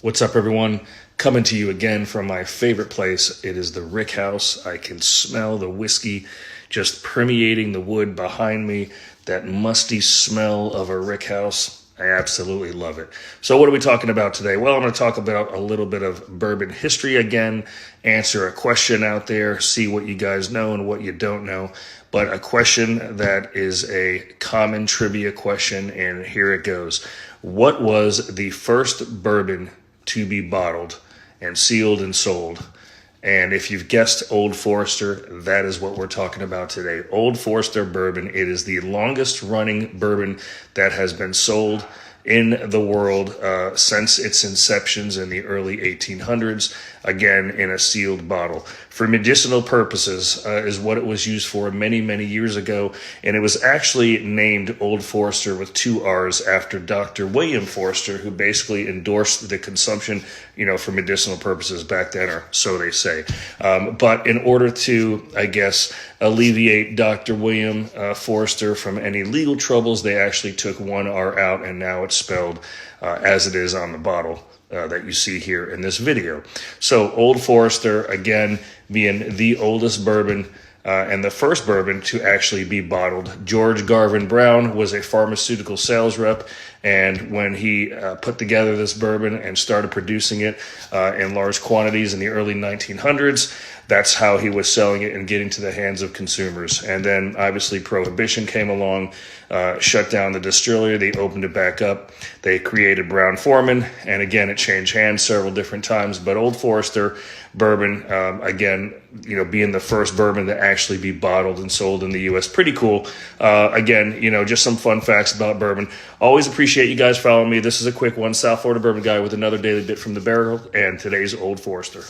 What's up, everyone? Coming to you again from my favorite place. It is the Rick House. I can smell the whiskey just permeating the wood behind me. That musty smell of a Rick House. I absolutely love it. So what are we talking about today? Well, I'm going to talk about a little bit of bourbon history again, answer a question out there, see what you guys know and what you don't know. But a question that is a common trivia question, and here it goes. What was the first bourbon to be bottled and sealed and sold? And if you've guessed Old Forester, that is what we're talking about today. Old Forester bourbon. It is the longest running bourbon that has been sold in the world since its inceptions in the early 1800s, again in a sealed bottle. For medicinal purposes is what it was used for many, many years ago, and it was actually named Old Forester with 2 R's after Dr. William Forster, who basically endorsed the consumption, for medicinal purposes back then, or so they say. But in order to, I guess, alleviate Dr. William Forster from any legal troubles, they actually took 1 R out, and now it's spelled as it is on the bottle that you see here in this video. So Old Forester, again, being the oldest bourbon and the first bourbon to actually be bottled. George Garvin Brown was a pharmaceutical sales rep, and when he put together this bourbon and started producing it in large quantities in the early 1900s, that's how he was selling it and getting to the hands of consumers. And then obviously Prohibition came along, shut down the distillery. They opened it back up. They created Brown-Forman, and again, it changed hands several different times. But Old Forester bourbon, again, being the first bourbon to actually be bottled and sold in the U.S. Pretty cool. Again, just some fun facts about bourbon. Always appreciate you guys following me. This is a quick one. South Florida Bourbon Guy with another daily bit from the barrel, and today's Old Forester.